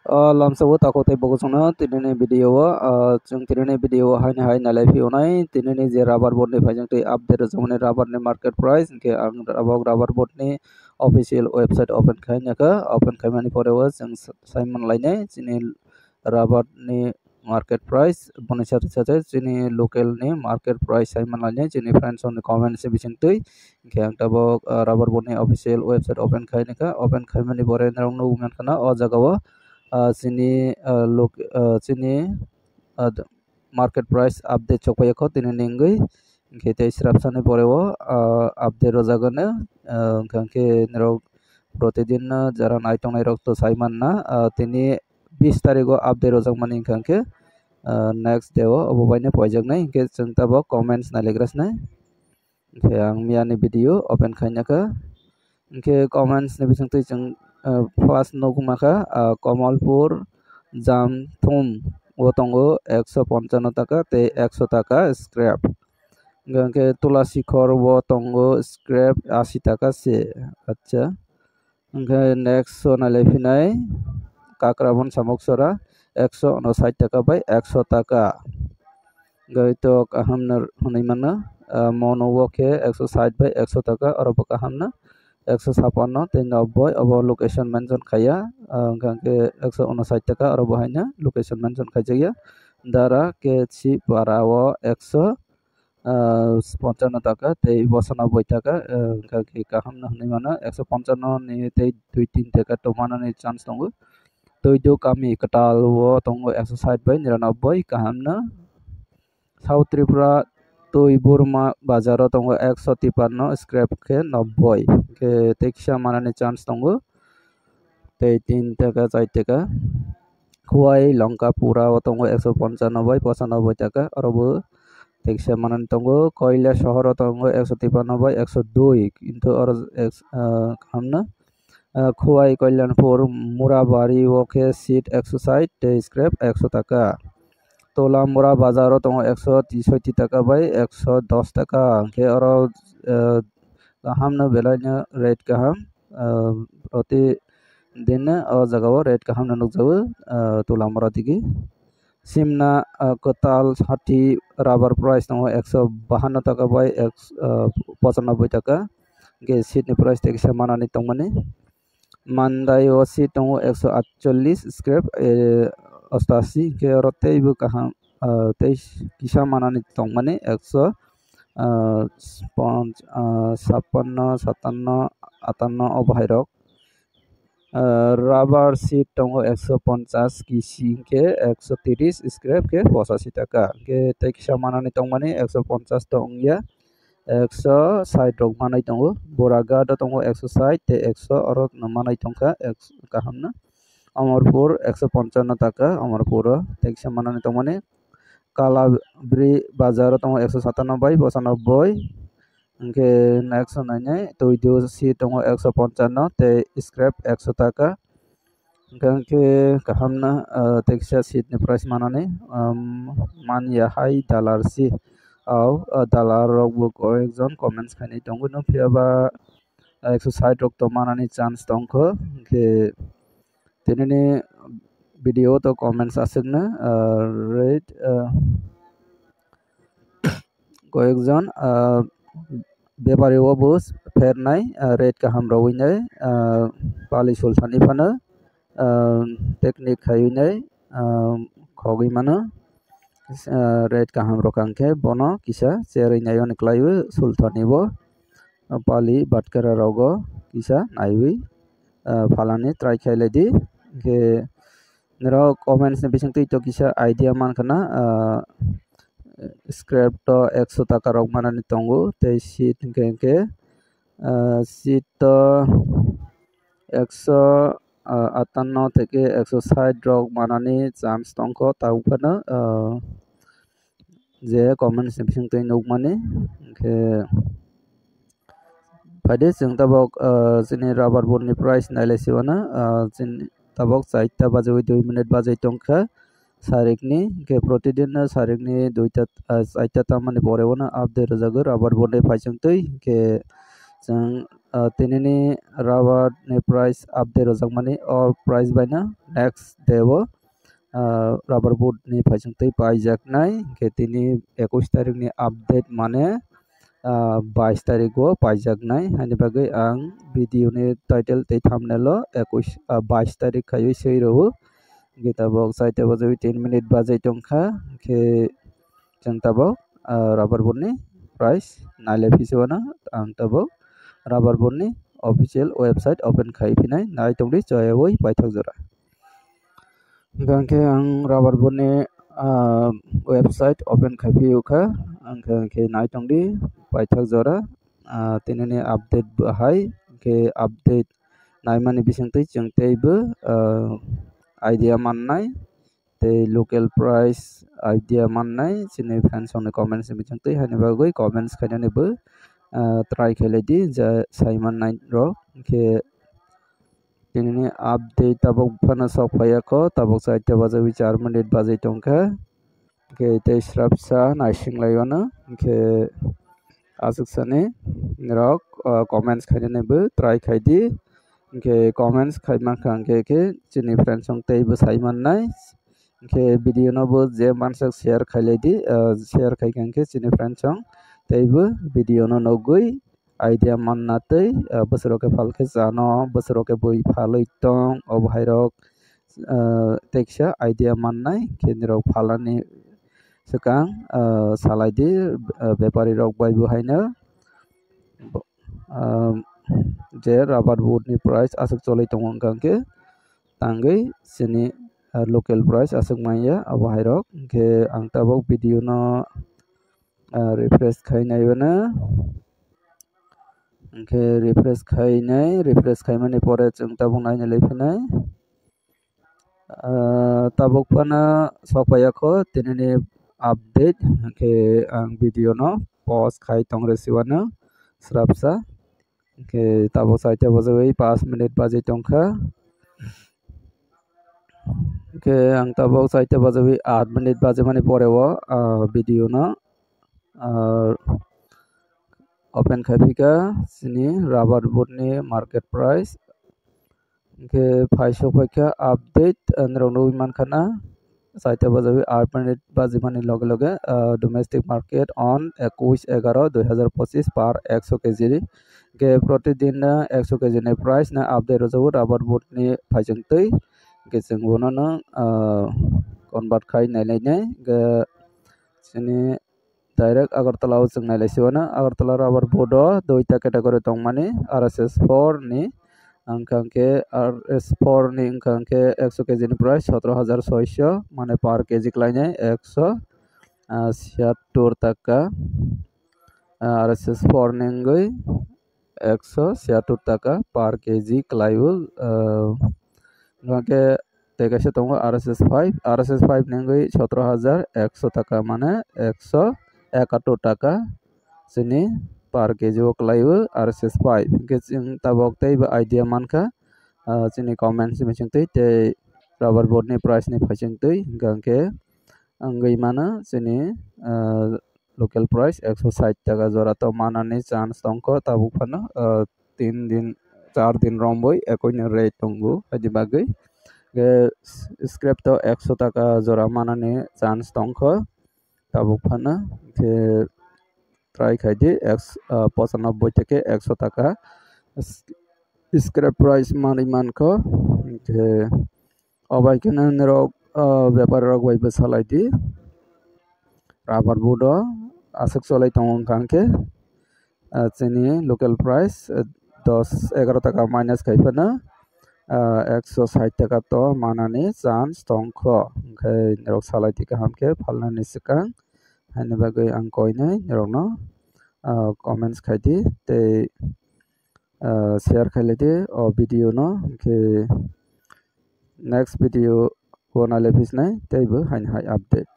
lamsabo takotai bogosona tinini video chung tinini video haini hai nalai fionai tinini je rubber board ni phajang tei update jomani rubber ni market price ke ang abok rubber board ni official website open khai naka open khaimani pore o chung simon lainai chini rubber ni market price boni sate sate chini local ni market price simon lainai chini friends on the comment se bising tui ke ang tabok rubber board ni official website open khai naka open khaimani pore narong no uman kana o jaga o sini sini market price update chokpai ko tini ningui khete srapsane poreo update rojagone kangke nero প্রতিদিন যারা নাইটং নাইরক তো সাইমান না তিনি 20 তারিখও update রোজাক মানি kangke next day o obobaine poijak nai ke chung tabo comments na legras nai ke ang miani video open khainaka ke comments ne bising tui chung first nogmaka Kamalpur জামথুম ও tongo 155 টাকা তে 100 টাকা স্ক্র্যাপ গঙ্কে তুলা শিখর ও tongo scrap 80 টাকা সে আচ্ছা গঙ্কে next নালে ফিনাই কাকরাবন সামকসরা 159 টাকা বাই 100 টাকা গইতো কাহামনার হনাইমানা মনোওকে 160 বাই 100 টাকা আর কাহামনা 156 te 90 abo location mention khaya gangke 159 টাকা আর বহাইনা location mention খাইজাইয়া দ্বারা কে ছি পারাও 155 টাকা te 92 টাকা gangke kaham na hni mana 155 ni te 2-3 টাকা to mana ni chance tongo toido kami katal wo tongo 160 by 99 kaham na South Tripura তুই বুরমা বাজারও tongo 153 scrap ke 90 ke teksa manani chance tongo tei 3 টাকা 4 টাকা খুয়াই লঙ্কা পুরা ও tongo 195 95 টাকা আরবো teksa manani tongo কয়লা শহর tongo 193 102 কিন্তু আর কামনা খুয়াই কল্যাণপুর মুরাবাড়ি ওকে সিট 160 তে স্ক্র্যাপ 100 টাকা তোলা মোরা বাজারও tongo 163 টাকা বাই 110 টাকা ke aro kaham na belanya rate kaham proti din o jagao rate kaham na nukjago tola mora digi simna kotal hati rubber price tongo 152 টাকা বাই 95 টাকা ge seat ni price থেকে manani tongmani mandai o seat tongo 148 scrap 88 ke aro teibu kaham teis kisa manani tongmani 100 56 57 58 o bahairok rubber seat tongo 150 kisi ke 130 scrap ke 85 টাকা ke tekisa manani tongmani 150 tongya 160 rok manai tongo boraga do tongo 160 te 100 aro manai tongka kahamna Amarpur 155 টাকা Amarpur tekisa manani tongmani Kalabri bazar tongo 197 95 ke next nainai toido si tongo 155 te scrap 100 টাকা gangke kahamna teksa seat ni price manani man ya hai dollar si au dollar rok bo koekjon comments khani tongo no phiaba 160 rok to manani chance tongko ke tinini video to comments asegna rate কয়েকজন ব্যাপারী ও bush ফেরনাই rate কাহাম রউইনাই পালি সুলতানি Fanon technique খাইনাই খগই মানো rate কাহাম রকাংকে বনো কিসা চেরিনাই অনেকলাইও সুলতানি বো পালি বাটকারা রগো কিসা নাইউই ফালানি try খাইলাইদি ke nero comments ni bising to kisa idea man kana scrap to 100 টাকা rok manani tongo te seat ke seat to 158 থেকে 160 rok manani chance tongko taupana je comments ni bising to nukmani ke Pade jeng tabok jini rubber board ni price nailai siwana jini tabok 4টা বাজে 2 minute বাজে tongkha sarikni ke protidin sarikni 2টা 4টা tamani porebo na update rojago rubber board ni phaising tui ke jeng tinini rubber ni price update rojak mani or price baina next day o rubber boot ni phaichung tei paijak nai ke tini 21 tarik ni update mane 22 tarik o paijak nai hani bagai ang video ni title tei thumbnail o 22 tarik khai sei ro kita bok saite bajawi 3 minute bajai tongkha ke jeng tabok rubber boot ni price naile phiswana ang tabok rubber boot ni official website open khai pinai nai tongdi choyawoi paithak jora gangke ang rubber boot ni website open khai phiuka angke nai tongdi paithak jora tinini update bahai ke update naimani bisingtei jeung teibo idea mannai tei local price idea mannai chini fans on comments bising tei hani bagoi comments khainani bo try khailedi ja saiman nai ro ke tinini update tabok phana sok phayako tabok saite bajawi 4 minute bajai tongkha ke tei srapsa naising laiona ke asuk sane rok comments khainani bo try khaidi ke comments khaima khangke ke chini friends on tei bo saiman nai ke video no bo je mansak share khailedi share khaikangke chini friends on tei bo video no nogoi idea manna tei bosroke phalke jano bosroke boi phaloi tong obhairok teksa idea mannai keni rok phalani sekang salaidi bepari rok bai bo haina je rubber boot ni price asuk cholai tongo kangke tangai sini local price asuk maya obhairok ke ang tabok video no refresh khainai bana ke refresh khaimani pore chung tabok naina leiphinai tabok pana sopayako tinini update ke ang video no post khai tongresiwano srapsa ke tabok saite bajawi 5 minute bajai tongkha ke ang tabok saite bajawi 8 minute bajamani pore o video no open khaipika sini rubber boot ni market price ke phaisok paikha update anrong mankhana saite bajawi 8 minute bajimani loge loge domestic market on 21/11/2025 par 100 kg ke protidin 100 kg ni price na update rojabo rubber boot ni phaijung tei ke chung bono no convert khai nailai ke sini direct agartala o chung nailai siwana agartala rubber boot o duita category tongmani RSS4 ni angkangke RS4 ni angkangke 100 kg ni price 17600 mane per kg klainai 176 taka RSS4 ni ngoi 176 taka per kg klaiu ngake tekase tongo RSS5 ni ngoi 17100 taka mane 171 taka sini per kg o klaiu RSS5 ke ching tabok tei ba idea mankha chini comments bising tei rubber boot ni price ni phaiching tei gangke angoi mana chini local price 160 taka jora to manani chance tongko tabuk phano 3 din 4 din romboi ekoini rate tongo adi bagai ke scrap to 100 taka jora manani chance tongko tabuk phano ke try khaidi 95 থেকে 100 টাকা scrap price মানি মানখো যে অবাই কেন rock ব্যাপার rock বাইবে সালাইদি rubber বুট আসক চলাই তং কাঙ্কে চিনি local price 10-11 টাকা minus খাইফানা 160 টাকা তো মানানি চান্স তংখ ওংখাই রক সালাইদি কাহামকে ফালনানি সিকাং hani bagai ang koinai rokno comments khaidi tei share khailedi o video no ke next video ko na lepisnai tei bo hani hai update